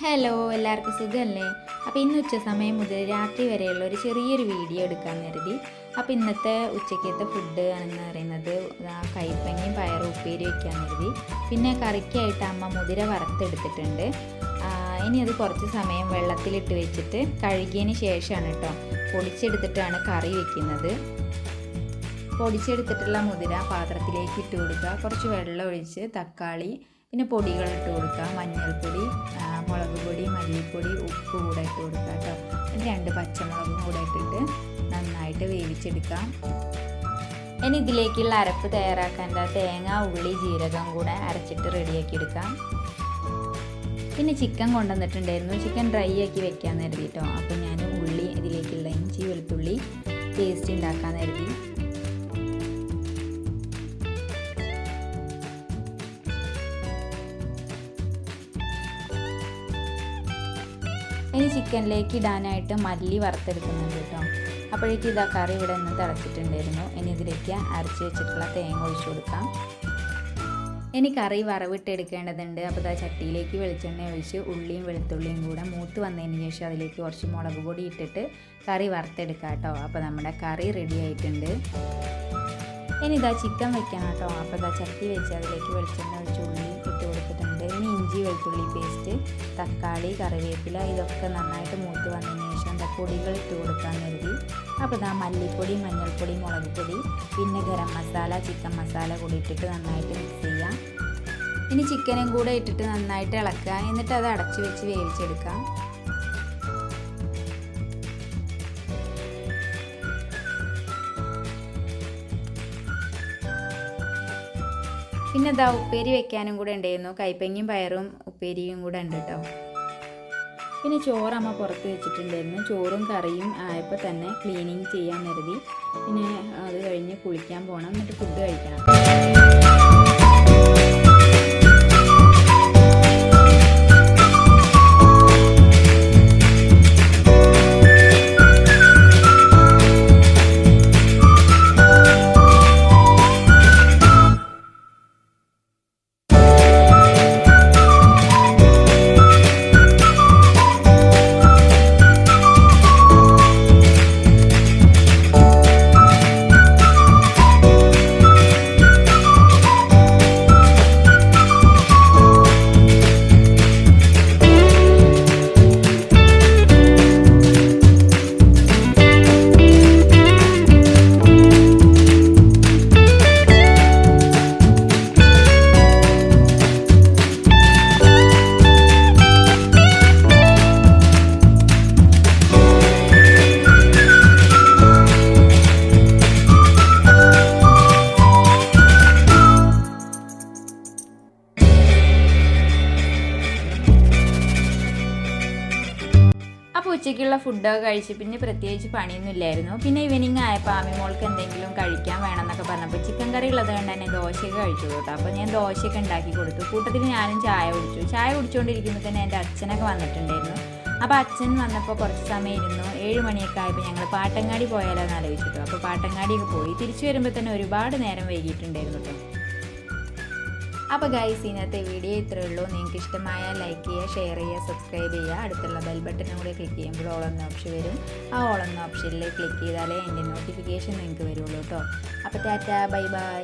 Hello, എല്ലാവർക്കും സുഖമല്ലേ? അപ്പോൾ ഇന്ന് ഉച്ച സമയം മുതൽ രാത്രി വരെയുള്ള ഒരു ചെറിയൊരു വീഡിയോ എടുക്കാൻ കരുതി. അപ്പോൾ ഇന്നത്തെ ഉച്ചക്കത്തെ ഫുഡ് എന്ന് പറയുന്നത് കൈപ്പങ്ങയും പയറും ഉപ്പേരി വയ്ക്കാൻ കരുതി. പിന്നെ കറിക്കായിട്ട് അമ്മ മുതിര വറുത്തെടുത്തിട്ടുണ്ട്. ഇനി അത് കുറച്ച് സമയം വെള്ളത്തിലിട്ട് വെച്ചിട്ട് കഴുകിയതിന് ശേഷമാണ് കേട്ടോ പൊടിച്ചെടുത്തിട്ടാണ് കറി വയ്ക്കുന്നത്. പൊടിച്ചെടുത്തിട്ടുള്ള മുതിര പാത്രത്തിലേക്ക് ഇട്ട് കൊടുക്കുക. കുറച്ച് വെള്ളം ഒഴിച്ച് തക്കാളി, പിന്നെ പൊടികൾ ഇട്ട് കൊടുക്കുക. മഞ്ഞൾപ്പൊടി, മുളക് പൊടി, മല്ലിപ്പൊടി, ഉപ്പ് കൂടെ ഇട്ട് കൊടുക്കുക കേട്ടോ. പിന്നെ 2 പച്ചമുളകും കൂടെ ഇട്ടിട്ട് നന്നായിട്ട് വേവിച്ചെടുക്കാം. ഇനി ഇതിലേക്കുള്ള അരപ്പ് തയ്യാറാക്കാൻ തേങ്ങ, ഉള്ളി, ജീരകം കൂടെ അരച്ചിട്ട് റെഡിയാക്കി എടുക്കാം. പിന്നെ ചിക്കൻ കൊണ്ടുവന്നിട്ടുണ്ടായിരുന്നു. ചിക്കൻ ഡ്രൈ ആക്കി വെക്കാൻ കരുതി കേട്ടോ. അപ്പോൾ ഞാൻ ഉള്ളി, ഇതിലേക്കുള്ള ഇഞ്ചി വെളുത്തുള്ളി പേസ്റ്റ് ഉണ്ടാക്കാൻ കരുതി. ഇനി ചിക്കനിലേക്ക് ഇടാനായിട്ട് മല്ലി വറുത്തെടുക്കുന്നുണ്ട് കേട്ടോ. അപ്പോഴേക്കും ഇതാ കറി ഇവിടെ നിന്ന് തിളച്ചിട്ടുണ്ടായിരുന്നു. ഇനി ഇതിലേക്ക് അരച്ച് വെച്ചിട്ടുള്ള തേങ്ങ ഒഴിച്ചു കൊടുക്കാം. ഇനി കറി വറവിട്ടെടുക്കേണ്ടതുണ്ട്. അപ്പോൾ ഇതാ ചട്ടിയിലേക്ക് വെളിച്ചെണ്ണ ഒഴിച്ച് ഉള്ളിയും വെളുത്തുള്ളിയും കൂടെ മൂത്ത് വന്നതിന് ശേഷം അതിലേക്ക് കുറച്ച് മുളക് പൊടി ഇട്ടിട്ട് കറി വറുത്തെടുക്കാം കേട്ടോ. അപ്പോൾ നമ്മുടെ കറി റെഡി ആയിട്ടുണ്ട്. ഇനി ഇതാ ചിക്കൻ വെക്കണം കേട്ടോ. അപ്പോൾ ഇതാ ചട്ടി വെച്ച് അതിലേക്ക് വെളിച്ചെണ്ണ ഒഴിച്ച് ഉള്ളി ഇട്ട് കൊടുത്തിട്ടുണ്ട്. ഇനി ഇഞ്ചി വെളുത്തുള്ളി പേസ്റ്റ്, തക്കാളി, കറിവേപ്പില ഇതൊക്കെ നന്നായിട്ട് മൂത്ത് വന്നതിന് ശേഷം പൊടികൾ ഇട്ട് കൊടുക്കാൻ കരുതി. അപ്പോൾ ഇതാ മല്ലിപ്പൊടി, മഞ്ഞൾപ്പൊടി, മുളക് പൊടി, പിന്നെ ഗരം മസാല, ചിക്കൻ മസാല കൂടി ഇട്ടിട്ട് നന്നായിട്ട് മിക്സ് ചെയ്യാം. ഇനി ചിക്കനും കൂടെ ഇട്ടിട്ട് നന്നായിട്ട് ഇളക്കുക. എന്നിട്ട് അത് അടച്ചു വെച്ച് വേവിച്ചെടുക്കാം. പിന്നെ ഇതാ ഉപ്പേരി വെക്കാനും കൂടെ ഉണ്ടായിരുന്നു. കൈപ്പങ്ങയും പയറും ഉപ്പേരിയും കൂടെ ഉണ്ട് കേട്ടോ. പിന്നെ ചോറമ്മ പുറത്ത് വെച്ചിട്ടുണ്ടായിരുന്നു. ചോറും കറിയും ആയപ്പോൾ തന്നെ ക്ലീനിങ് ചെയ്യാൻ കരുതി. പിന്നെ അത് കഴിഞ്ഞ് കുളിക്കാൻ പോകണം, എന്നിട്ട് ഫുഡ് കഴിക്കണം. അപ്പോൾ ഉച്ചയ്ക്കുള്ള ഫുഡൊക്കെ കഴിച്ച് പിന്നെ പ്രത്യേകിച്ച് പണിയൊന്നും ഇല്ലായിരുന്നു. പിന്നെ ഈവനിങ് ആയപ്പോൾ ആമിമോൾക്ക് എന്തെങ്കിലും കഴിക്കാൻ വേണമെന്നൊക്കെ പറഞ്ഞപ്പോൾ ചിക്കൻ കറി ഉള്ളത് കൊണ്ട് തന്നെ ദോശയൊക്കെ കഴിച്ചു കേട്ടോ. അപ്പോൾ ഞാൻ ദോശയൊക്കെ ഉണ്ടാക്കി കൊടുത്തു. കൂട്ടത്തിൽ ഞാനും ചായ കുടിച്ചുകൊണ്ടിരിക്കുമ്പോൾ തന്നെ എൻ്റെ അച്ഛനൊക്കെ വന്നിട്ടുണ്ടായിരുന്നു. അപ്പോൾ അച്ഛൻ വന്നപ്പോൾ കുറച്ച് സമയം ഇരുന്നു. 7 മണിയൊക്കെ ആയപ്പോൾ ഞങ്ങൾ പാട്ടങ്ങാടി പോയാലോ എന്ന് ആലോചിച്ചിട്ടു. അപ്പോൾ പാട്ടങ്ങാടിയൊക്കെ പോയി തിരിച്ചു വരുമ്പോൾ തന്നെ ഒരുപാട് നേരം വൈകിട്ടുണ്ടായിരുന്നു കേട്ടോ. അപ്പോൾ ഗൈസ്, ഇന്നത്തെ വീഡിയോ ഇത്രയേ ഉള്ളൂ. നിങ്ങൾക്ക് ഇഷ്ടമായാൽ ലൈക്ക് ചെയ്യുക, ഷെയർ ചെയ്യുക, സബ്സ്ക്രൈബ് ചെയ്യുക. അടുത്തുള്ള ബെൽ ബട്ടനും കൂടെ ക്ലിക്ക് ചെയ്യുമ്പോൾ ഓൾ എന്ന ഓപ്ഷൻ വരും. ആ ഓൾ എന്ന ഓപ്ഷനിൽ ക്ലിക്ക് ചെയ്താലേ എൻ്റെ നോട്ടിഫിക്കേഷൻ നിങ്ങൾക്ക് വരുള്ളൂ കേട്ടോ. അപ്പോൾ ടാറ്റാ, ബൈ ബൈ.